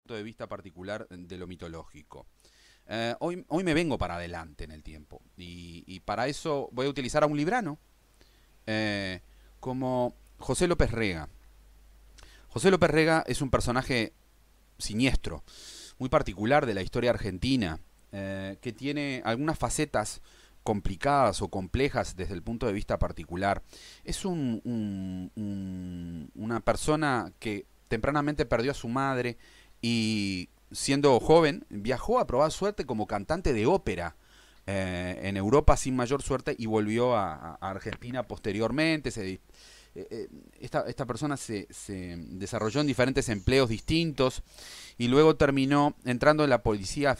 De vista particular de lo mitológico. Hoy me vengo para adelante en el tiempo y para eso voy a utilizar a un librano eh, como José López Rega. José López Rega es un personaje siniestro, muy particular de la historia argentina, que tiene algunas facetas complicadas o complejas desde el punto de vista particular. Es una persona que tempranamente perdió a su madre y siendo joven viajó a probar suerte como cantante de ópera en Europa sin mayor suerte y volvió a Argentina posteriormente. Esta persona se desarrolló en diferentes empleos distintos y luego terminó entrando en la policía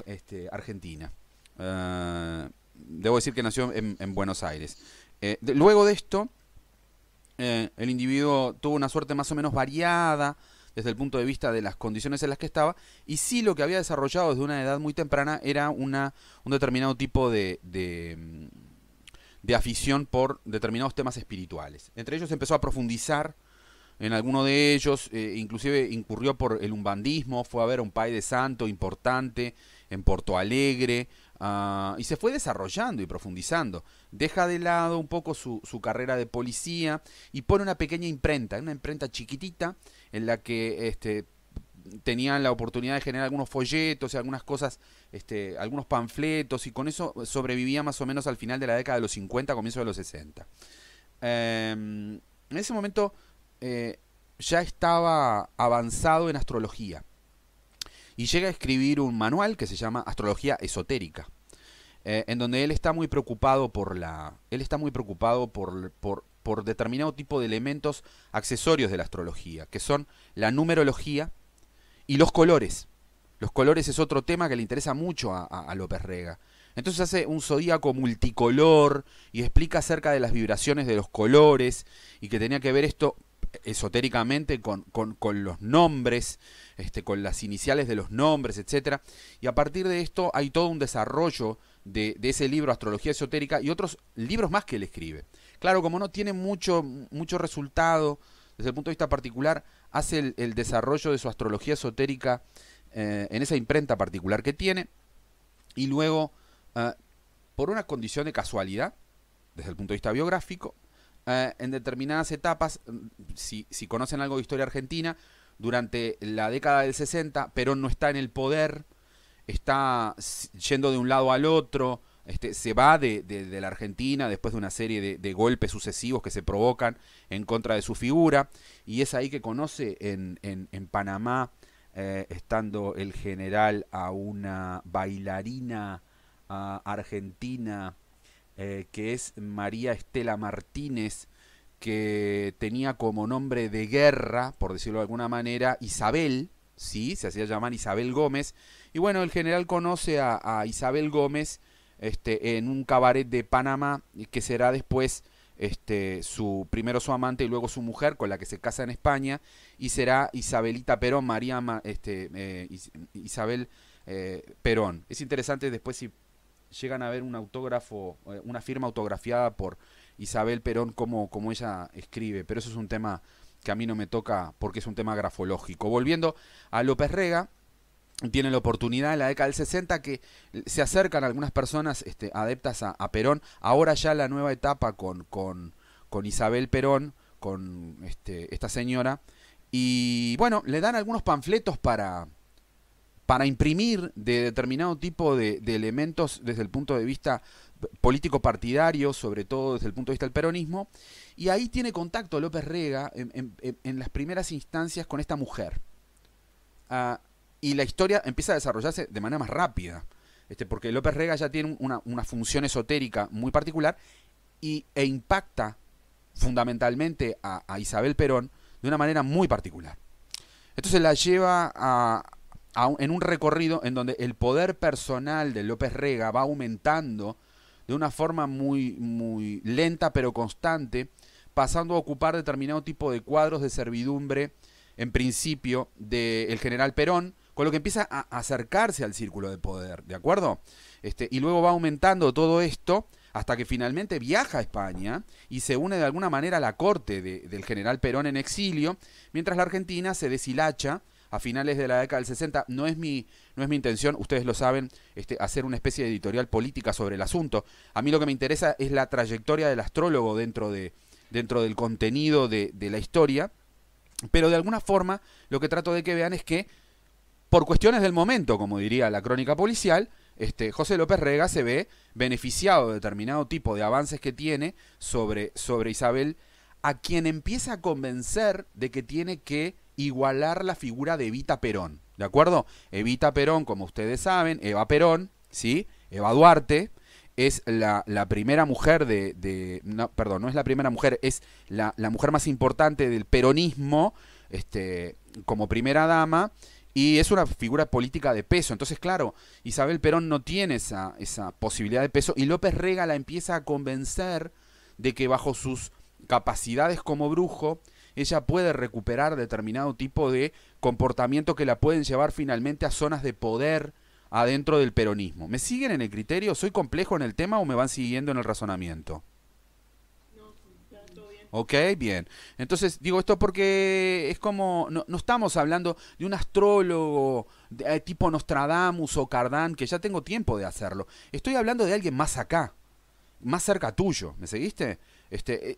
argentina. Debo decir que nació en Buenos Aires. Luego de esto, el individuo tuvo una suerte más o menos variada desde el punto de vista de las condiciones en las que estaba, y sí lo que había desarrollado desde una edad muy temprana era un determinado tipo de afición por determinados temas espirituales. Entre ellos empezó a profundizar en alguno de ellos, inclusive incurrió por el umbandismo, fue a ver a un pai de santo importante en Porto Alegre, y se fue desarrollando y profundizando. Deja de lado un poco su carrera de policía y pone una imprenta chiquitita, en la que tenían la oportunidad de generar algunos folletos y algunas cosas, algunos panfletos, y con eso sobrevivía más o menos al final de la década de los 50, comienzo de los 60. En ese momento ya estaba avanzado en astrología y llega a escribir un manual que se llama Astrología Esotérica, en donde él está muy preocupado por determinado tipo de elementos accesorios de la astrología, que son la numerología y los colores. Los colores es otro tema que le interesa mucho a López Rega. Entonces hace un zodíaco multicolor y explica acerca de las vibraciones de los colores, y que tenía que ver esto esotéricamente con los nombres, con las iniciales de los nombres, etcétera. Y a partir de esto hay todo un desarrollo de ese libro, Astrología Esotérica, y otros libros más que él escribe. Claro, como no tiene mucho resultado desde el punto de vista particular, hace el desarrollo de su astrología esotérica en esa imprenta particular que tiene, y luego, por una condición de casualidad, desde el punto de vista biográfico, en determinadas etapas, si conocen algo de historia argentina, durante la década del 60, Perón no está en el poder, está yendo de un lado al otro, se va de la Argentina después de una serie de golpes sucesivos que se provocan en contra de su figura, y es ahí que conoce en Panamá, estando el general, a una bailarina argentina, que es María Estela Martínez, que tenía como nombre de guerra, por decirlo de alguna manera, Isabel, ¿sí? Se hacía llamar Isabel Gómez. Y bueno, el general conoce a Isabel Gómez en un cabaret de Panamá, que será después primero su amante y luego su mujer, con la que se casa en España, y será Isabelita Perón, Isabel Perón. Es interesante después si llegan a ver un autógrafo, una firma autografiada por Isabel Perón, como ella escribe, pero eso es un tema que a mí no me toca porque es un tema grafológico. Volviendo a López Rega, tiene la oportunidad en la década del 60 que se acercan algunas personas adeptas a Perón, ahora ya la nueva etapa con Isabel Perón, con esta señora, y bueno, le dan algunos panfletos para imprimir de determinado tipo de elementos desde el punto de vista político partidario, sobre todo desde el punto de vista del peronismo, y ahí tiene contacto López Rega en las primeras instancias con esta mujer. Y la historia empieza a desarrollarse de manera más rápida, porque López Rega ya tiene una función esotérica muy particular e impacta fundamentalmente a Isabel Perón de una manera muy particular. Entonces la lleva en un recorrido en donde el poder personal de López Rega va aumentando de una forma muy lenta pero constante, pasando a ocupar determinado tipo de cuadros de servidumbre, en principio, del general Perón, con lo que empieza a acercarse al círculo de poder, ¿de acuerdo? Y luego va aumentando todo esto hasta que finalmente viaja a España y se une de alguna manera a la corte del general Perón en exilio, mientras la Argentina se deshilacha a finales de la década del 60. No es mi intención, ustedes lo saben, hacer una especie de editorial política sobre el asunto. A mí lo que me interesa es la trayectoria del astrólogo dentro del contenido de la historia, pero de alguna forma lo que trato de que vean es que, por cuestiones del momento, como diría la crónica policial, José López Rega se ve beneficiado de determinado tipo de avances que tiene sobre Isabel, a quien empieza a convencer de que tiene que igualar la figura de Evita Perón, ¿de acuerdo? Evita Perón, como ustedes saben, Eva Perón, ¿sí? Eva Duarte, es la primera mujer no, perdón, no es la primera mujer, es la mujer más importante del peronismo, como primera dama, y es una figura política de peso. Entonces, claro, Isabel Perón no tiene esa posibilidad de peso, y López Rega la empieza a convencer de que bajo sus capacidades como brujo, ella puede recuperar determinado tipo de comportamiento que la pueden llevar finalmente a zonas de poder adentro del peronismo. ¿Me siguen en el criterio? ¿Soy complejo en el tema o me van siguiendo en el razonamiento? Ok, bien. Entonces, digo esto porque es como, no estamos hablando de un astrólogo tipo Nostradamus o Cardán, que ya tengo tiempo de hacerlo. Estoy hablando de alguien más acá, más cerca tuyo. ¿Me seguiste?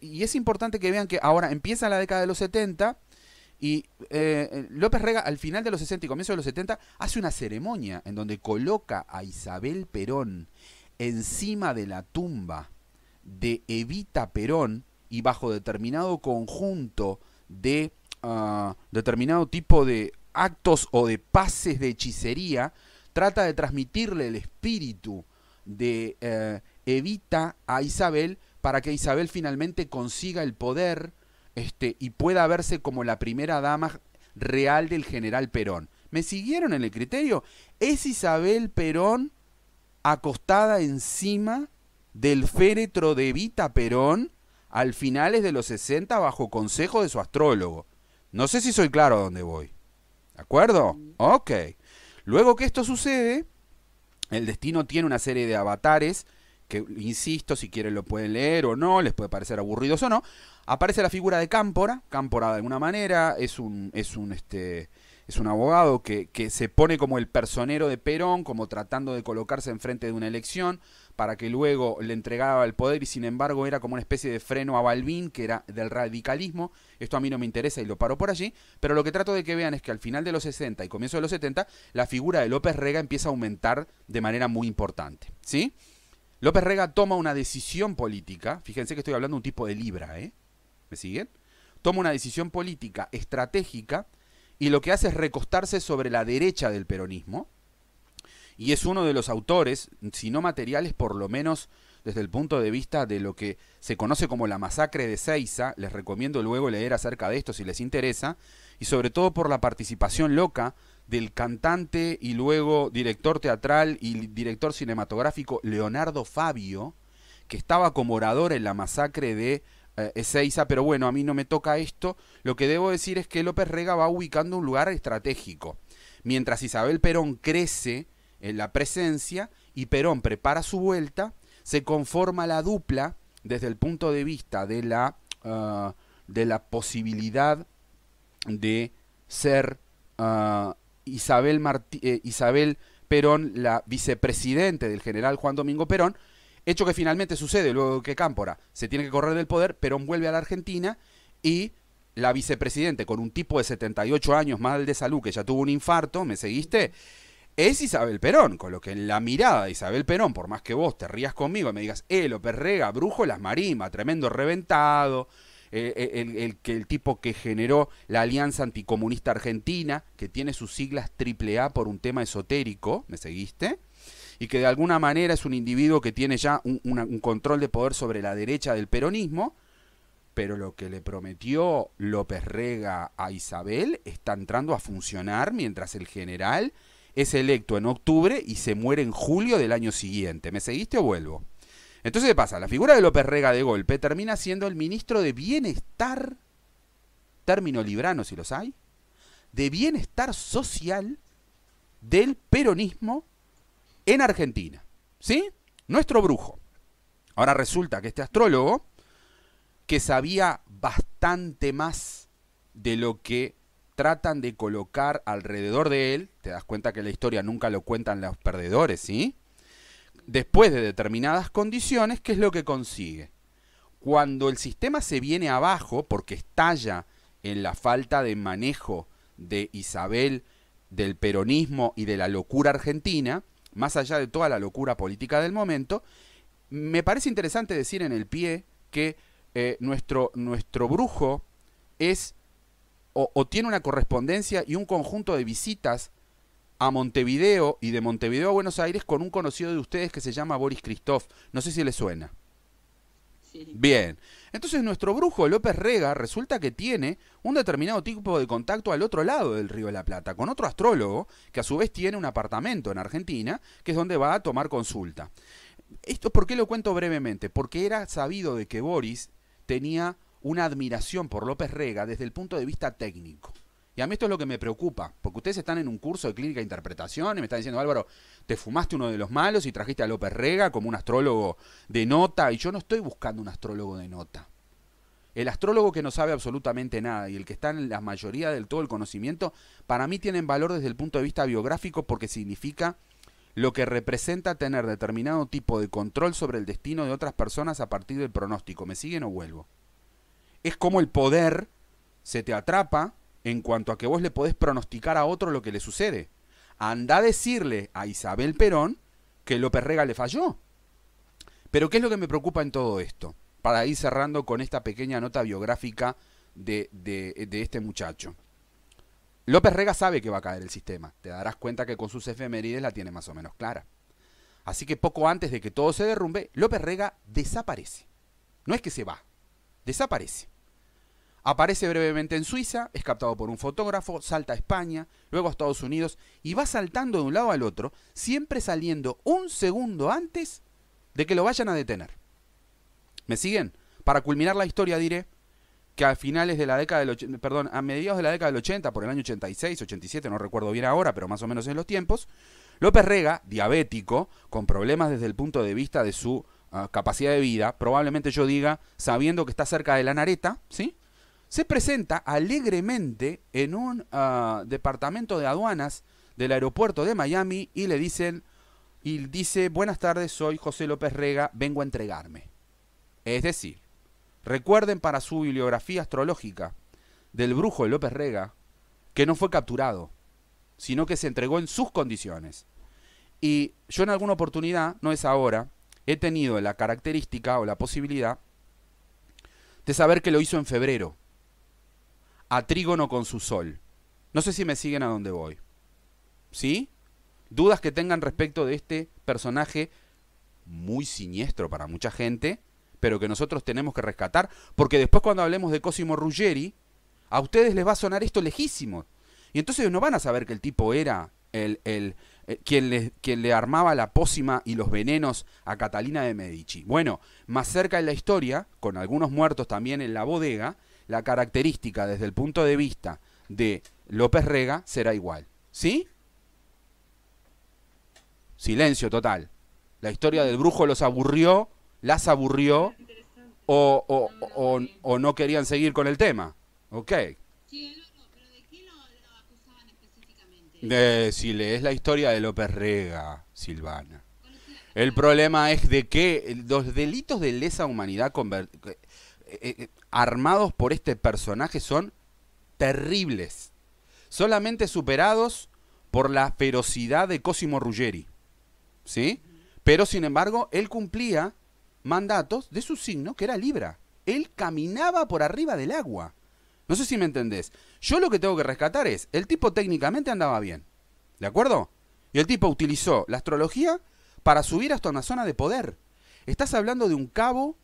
Y es importante que vean que ahora empieza la década de los 70 y López Rega al final de los 60 y comienzo de los 70 hace una ceremonia en donde coloca a Isabel Perón encima de la tumba de Evita Perón, y bajo determinado conjunto de determinado tipo de actos o de pases de hechicería, trata de transmitirle el espíritu de Evita a Isabel, para que Isabel finalmente consiga el poder y pueda verse como la primera dama real del general Perón. ¿Me siguieron en el criterio? Es Isabel Perón acostada encima del féretro de Evita Perón al finales de los 60 bajo consejo de su astrólogo. No sé si soy claro a dónde voy. ¿De acuerdo? Ok. Luego que esto sucede, el destino tiene una serie de avatares que, insisto, si quieren lo pueden leer o no, les puede parecer aburridos o no. Aparece la figura de Cámpora. Cámpora, de alguna manera, es un abogado que se pone como el personero de Perón, como tratando de colocarse enfrente de una elección para que luego le entregaba el poder, y sin embargo era como una especie de freno a Balbín, que era del radicalismo. Esto a mí no me interesa y lo paro por allí, pero lo que trato de que vean es que al final de los 60 y comienzo de los 70, la figura de López Rega empieza a aumentar de manera muy importante, ¿sí? López Rega toma una decisión política, fíjense que estoy hablando de un tipo de Libra, ¿me siguen? Toma una decisión política estratégica, y lo que hace es recostarse sobre la derecha del peronismo, y es uno de los autores, si no materiales, por lo menos desde el punto de vista de lo que se conoce como la masacre de Ezeiza. Les recomiendo luego leer acerca de esto si les interesa, y sobre todo por la participación loca del cantante y luego director teatral y director cinematográfico Leonardo Fabio, que estaba como orador en la masacre de Ezeiza. Pero bueno, a mí no me toca esto. Lo que debo decir es que López Rega va ubicando un lugar estratégico, mientras Isabel Perón crece en la presencia y Perón prepara su vuelta. Se conforma la dupla desde el punto de vista de la posibilidad de ser Isabel Perón la vicepresidente del general Juan Domingo Perón, hecho que finalmente sucede luego que Cámpora se tiene que correr del poder. Perón vuelve a la Argentina y la vicepresidente, con un tipo de 78 años mal de salud que ya tuvo un infarto, ¿me seguiste?, es Isabel Perón, con lo que en la mirada de Isabel Perón, por más que vos te rías conmigo y me digas, López Rega, brujo las marismas, tremendo reventado, el tipo que generó la Alianza Anticomunista Argentina, que tiene sus siglas AAA por un tema esotérico, ¿me seguiste? Y que de alguna manera es un individuo que tiene ya un control de poder sobre la derecha del peronismo, pero lo que le prometió López Rega a Isabel está entrando a funcionar, mientras el general es electo en octubre y se muere en julio del año siguiente. ¿Me seguiste o vuelvo? Entonces, ¿qué pasa? La figura de López Rega de golpe termina siendo el ministro de Bienestar, término librano si los hay, de Bienestar Social del peronismo en Argentina. ¿Sí? Nuestro brujo. Ahora resulta que este astrólogo, que sabía bastante más de lo que tratan de colocar alrededor de él, te das cuenta que la historia nunca lo cuentan los perdedores, ¿sí? Después de determinadas condiciones, ¿qué es lo que consigue? Cuando el sistema se viene abajo, porque estalla en la falta de manejo de Isabel, del peronismo y de la locura argentina, más allá de toda la locura política del momento, me parece interesante decir en el pie que nuestro brujo es o tiene una correspondencia y un conjunto de visitas a Montevideo y de Montevideo a Buenos Aires con un conocido de ustedes que se llama Boris Christoph. No sé si le suena. Sí. Bien, entonces nuestro brujo López Rega resulta que tiene un determinado tipo de contacto al otro lado del Río de la Plata, con otro astrólogo que a su vez tiene un apartamento en Argentina, que es donde va a tomar consulta. ¿Esto por qué lo cuento brevemente? Porque era sabido de que Boris tenía una admiración por López Rega desde el punto de vista técnico. Y a mí esto es lo que me preocupa, porque ustedes están en un curso de clínica de interpretación y me están diciendo, Álvaro, te fumaste uno de los malos y trajiste a López Rega como un astrólogo de nota, y yo no estoy buscando un astrólogo de nota. El astrólogo que no sabe absolutamente nada y el que está en la mayoría del todo el conocimiento, para mí tienen valor desde el punto de vista biográfico porque significa lo que representa tener determinado tipo de control sobre el destino de otras personas a partir del pronóstico. ¿Me siguen o vuelvo? Es como el poder se te atrapa en cuanto a que vos le podés pronosticar a otro lo que le sucede. Anda a decirle a Isabel Perón que López Rega le falló. Pero ¿qué es lo que me preocupa en todo esto? Para ir cerrando con esta pequeña nota biográfica de este muchacho. López Rega sabe que va a caer el sistema. Te darás cuenta que con sus efemérides la tiene más o menos clara. Así que poco antes de que todo se derrumbe, López Rega desaparece. No es que se va, desaparece. Aparece brevemente en Suiza, es captado por un fotógrafo, salta a España, luego a Estados Unidos y va saltando de un lado al otro, siempre saliendo un segundo antes de que lo vayan a detener. ¿Me siguen? Para culminar la historia diré que a finales de la década del a mediados de la década del 80, por el año 86, 87, no recuerdo bien ahora, pero más o menos en los tiempos, López Rega, diabético, con problemas desde el punto de vista de su capacidad de vida, probablemente yo diga, sabiendo que está cerca de la Nareta, ¿sí?, se presenta alegremente en un departamento de aduanas del aeropuerto de Miami y le dicen, y dice, buenas tardes, soy José López Rega, vengo a entregarme. Es decir, recuerden para su bibliografía astrológica del brujo de López Rega que no fue capturado, sino que se entregó en sus condiciones. Y yo en alguna oportunidad, no es ahora, he tenido la característica o la posibilidad de saber que lo hizo en febrero, a trígono con su sol. No sé si me siguen a dónde voy. ¿Sí? Dudas que tengan respecto de este personaje muy siniestro para mucha gente, pero que nosotros tenemos que rescatar, porque después cuando hablemos de Cosimo Ruggeri, a ustedes les va a sonar esto lejísimo. Y entonces no van a saber que el tipo era quien le armaba la pócima y los venenos a Catalina de Medici. Bueno, más cerca en la historia, con algunos muertos también en la bodega, la característica desde el punto de vista de López Rega será igual. ¿Sí? Silencio total. La historia del brujo los aburrió, las aburrió, o no querían seguir con el tema. Ok. Sí, pero ¿de qué lo acusaban específicamente? Si lees la historia de López Rega, Silvana. El problema es de que los delitos de lesa humanidad armados por este personaje son terribles. Solamente superados por la ferocidad de Cosimo Ruggeri. ¿Sí? Pero sin embargo, él cumplía mandatos de su signo, que era Libra. Él caminaba por arriba del agua. No sé si me entendés. Yo lo que tengo que rescatar es, el tipo técnicamente andaba bien. ¿De acuerdo? Y el tipo utilizó la astrología para subir hasta una zona de poder. Estás hablando de un cabo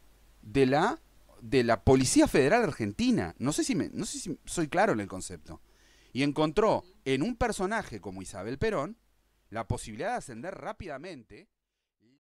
de la Policía Federal Argentina. No sé si soy claro en el concepto. Y encontró en un personaje como Isabel Perón la posibilidad de ascender rápidamente